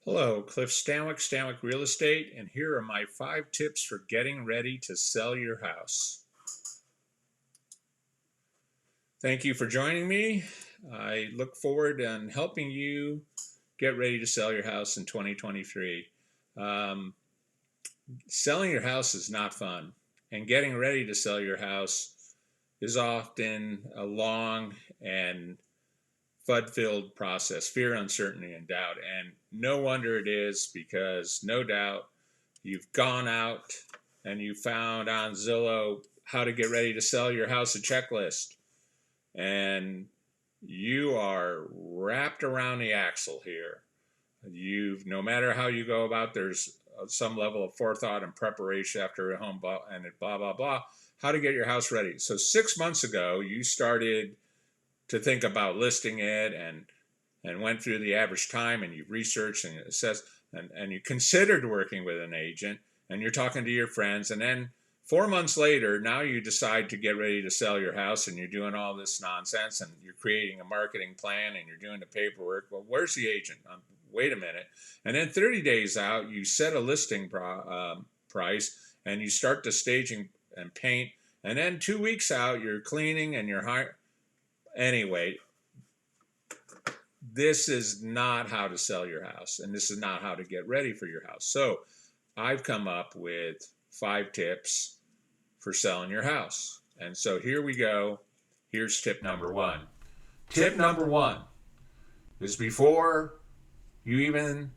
Hello, Cliff Stanwick, Stanwick Real Estate, and here are my 5 tips for getting ready to sell your house. Thank you for joining me. I look forward to helping you get ready to sell your house in 2023. Selling your house is not fun, and getting ready to sell your house is often a long and FUD-filled process, fear, uncertainty, and doubt. And no wonder it is, because no doubt you've gone out and you found on Zillow how to get ready to sell your house, a checklist, and you are wrapped around the axle here. No matter how you go about, there's some level of forethought and preparation after a home and blah blah blah, how to get your house ready. So 6 months ago you started to think about listing it and went through the average time, and you've researched and assessed, and you considered working with an agent, and you're talking to your friends, and then 4 months later, now you decide to get ready to sell your house, and you're doing all this nonsense, and you're creating a marketing plan, and you're doing the paperwork. Well, where's the agent? Wait a minute. And then 30 days out, you set a listing price, and you start the staging and paint, and then 2 weeks out, you're cleaning and you're hiring. Anyway, this is not how to sell your house, and this is not how to get ready for your house. So I've come up with 5 tips for selling your house. And so here we go. Here's tip number 1. Tip number 1 is, before you even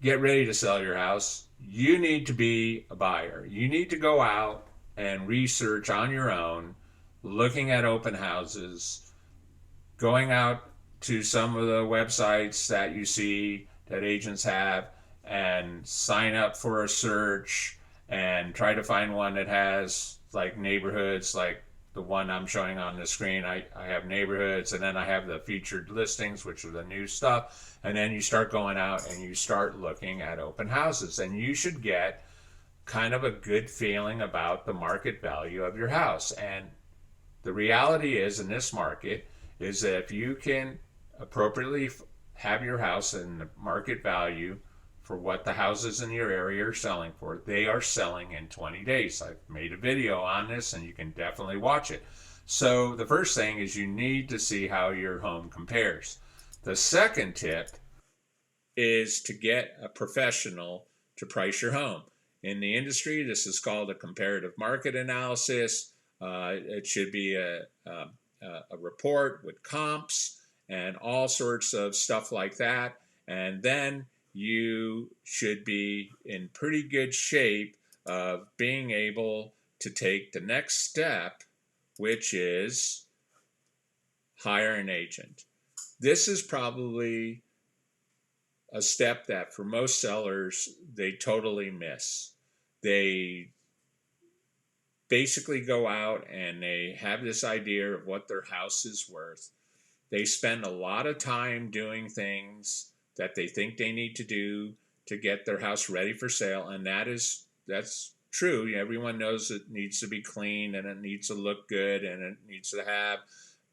get ready to sell your house, you need to be a buyer. You need to go out and research on your own, looking at open houses, going out to some of the websites that you see that agents have, and sign up for a search and try to find one that has like neighborhoods like the one I'm showing on the screen. I have neighborhoods, and then I have the featured listings, which are the new stuff. And then you start going out and you start looking at open houses, and you should get kind of a good feeling about the market value of your house. And the reality is, in this market, is that if you can appropriately have your house in the market value for what the houses in your area are selling for, they are selling in 20 days. I've made a video on this, and you can definitely watch it. So the first thing is, you need to see how your home compares. The second tip is to get a professional to price your home. In the industry, this is called a comparative market analysis. It should be a report with comps and all sorts of stuff like that. And then you should be in pretty good shape of being able to take the next step, which is hire an agent. This is probably a step that for most sellers they totally miss. They basically go out and they have this idea of what their house is worth. They spend a lot of time doing things that they think they need to do to get their house ready for sale, and that's true. Everyone knows it needs to be clean, and it needs to look good, and it needs to have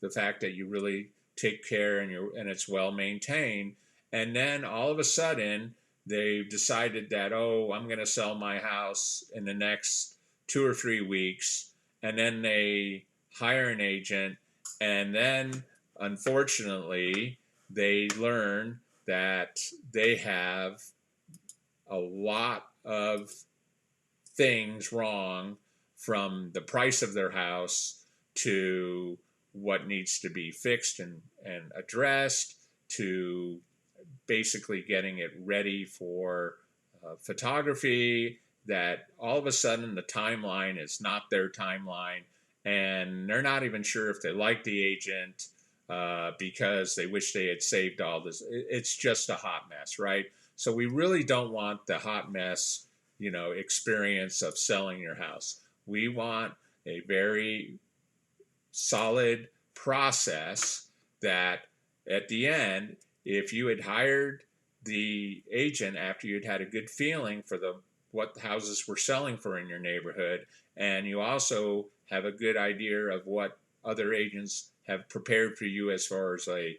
the fact that you really take care and it's well maintained. And then all of a sudden they've decided that, oh, I'm going to sell my house in the next 2 or 3 weeks, and then they hire an agent, and then unfortunately they learn that they have a lot of things wrong, from the price of their house to what needs to be fixed and addressed, to basically getting it ready for photography, that all of a sudden the timeline is not their timeline, and they're not even sure if they like the agent because they wish they had saved all this. It's just a hot mess, right? So we really don't want the hot mess, experience of selling your house. We want a very solid process that at the end, if you had hired the agent after you'd had a good feeling for what houses were selling for in your neighborhood, and you also have a good idea of what other agents have prepared for you as far as a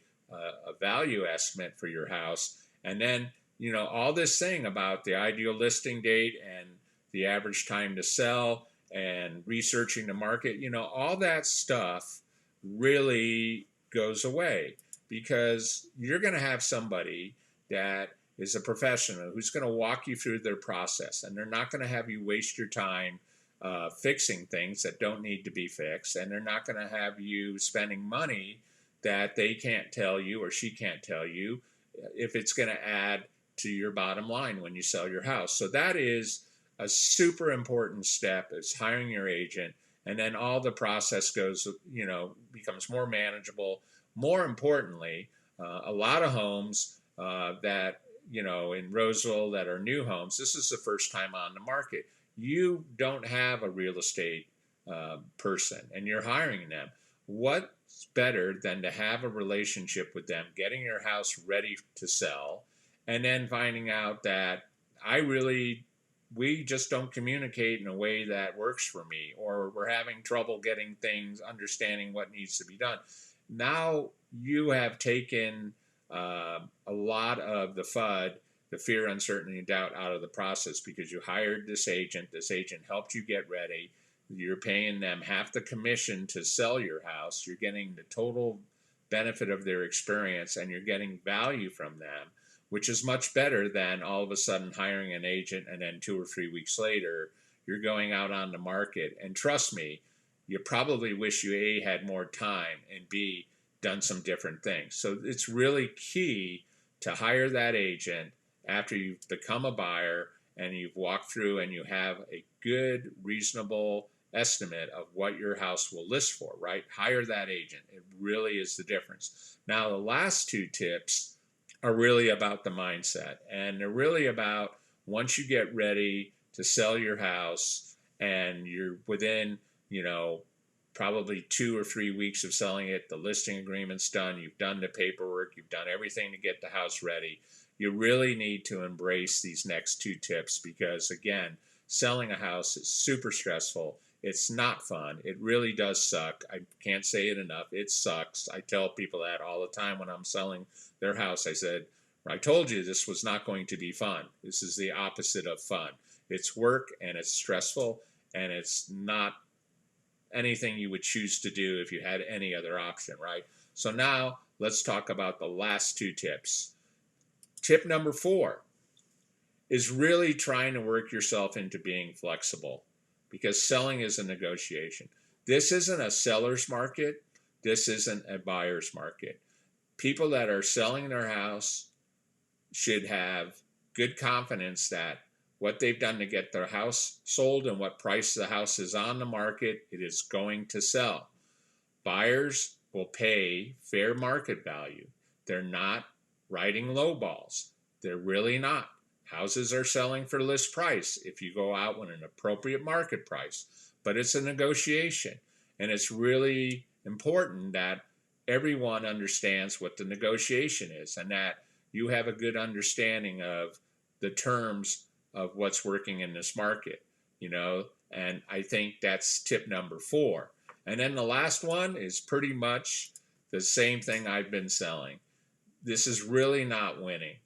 value estimate for your house, and then all this thing about the ideal listing date and the average time to sell and researching the market, all that stuff really goes away because you're going to have somebody that is a professional who's going to walk you through their process, and they're not going to have you waste your time fixing things that don't need to be fixed, and they're not going to have you spending money that they can't tell you or she can't tell you if it's going to add to your bottom line when you sell your house. So that is a super important step, is hiring your agent, and then all the process goes, becomes more manageable. More importantly, a lot of homes that, in Roseville that are new homes, this is the first time on the market. You don't have a real estate person and you're hiring them. What's better than to have a relationship with them, getting your house ready to sell, and then finding out that we just don't communicate in a way that works for me, or we're having trouble getting things, understanding what needs to be done. Now you have taken a lot of the FUD, the fear, uncertainty, and doubt out of the process because you hired this agent. This agent helped you get ready. You're paying them half the commission to sell your house. You're getting the total benefit of their experience, and you're getting value from them, which is much better than all of a sudden hiring an agent and then 2 or 3 weeks later, you're going out on the market. And trust me, you probably wish you A, had more time, and B, done some different things. So it's really key to hire that agent after you've become a buyer and you've walked through and you have a good, reasonable estimate of what your house will list for, right? Hire that agent. It really is the difference. Now, the last 2 tips are really about the mindset, and they're really about once you get ready to sell your house and you're within, probably 2 or 3 weeks of selling it, the listing agreement's done, you've done the paperwork, you've done everything to get the house ready. You really need to embrace these next 2 tips because, again, selling a house is super stressful. It's not fun. It really does suck. I can't say it enough. It sucks. I tell people that all the time when I'm selling their house. I told you this was not going to be fun. This is the opposite of fun. It's work and it's stressful and it's not anything you would choose to do if you had any other option, right? So now let's talk about the last 2 tips. Tip number 4 is really trying to work yourself into being flexible because selling is a negotiation. This isn't a seller's market. This isn't a buyer's market. People that are selling their house should have good confidence that what they've done to get their house sold and what price the house is on the market, it is going to sell. Buyers will pay fair market value. They're not writing low balls. They're really not. Houses are selling for list price if you go out with an appropriate market price, but it's a negotiation, and it's really important that everyone understands what the negotiation is and that you have a good understanding of the terms of what's working in this market, and I think that's tip number 4. And then the last one is pretty much the same thing I've been selling. This is really not winning.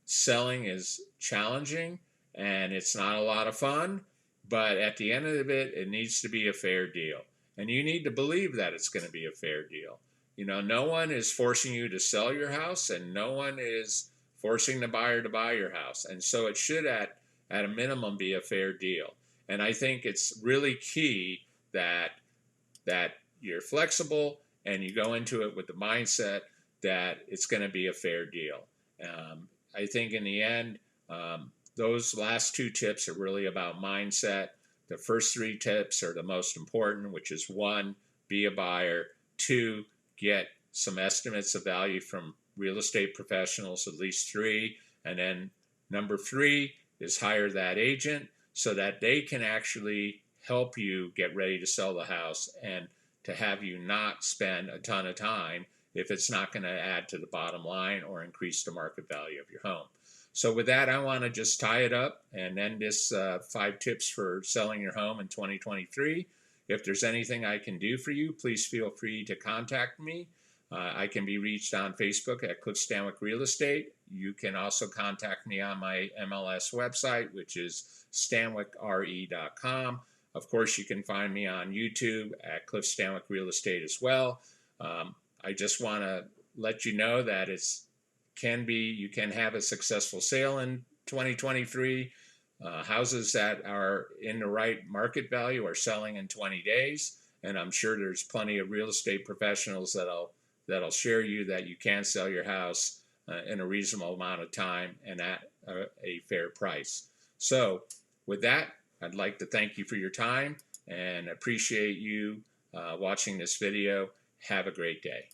Selling is challenging and it's not a lot of fun, but at the end of it, it needs to be a fair deal. And you need to believe that it's going to be a fair deal. No one is forcing you to sell your house and no one is forcing the buyer to buy your house. And so it should at a minimum be a fair deal. And I think it's really key that you're flexible and you go into it with the mindset that it's going to be a fair deal. I think in the end, those last 2 tips are really about mindset. The first 3 tips are the most important, which is 1, be a buyer. 2, get some estimates of value from real estate professionals, at least 3. And then number 3 is hire that agent so that they can actually help you get ready to sell the house and to have you not spend a ton of time if it's not going to add to the bottom line or increase the market value of your home. So with that, I want to just tie it up and end this 5 tips for selling your home in 2023. If there's anything I can do for you, please feel free to contact me. I can be reached on Facebook at Stanwick Real Estate. You can also contact me on my MLS website, which is stanwickre.com. Of course, you can find me on YouTube at Stanwick Real Estate as well. I just want to let you know that you can have a successful sale in 2023. Houses that are in the right market value are selling in 20 days, and I'm sure there's plenty of real estate professionals that'll share you that you can sell your house in a reasonable amount of time and at a fair price. So with that, I'd like to thank you for your time and appreciate you watching this video. Have a great day.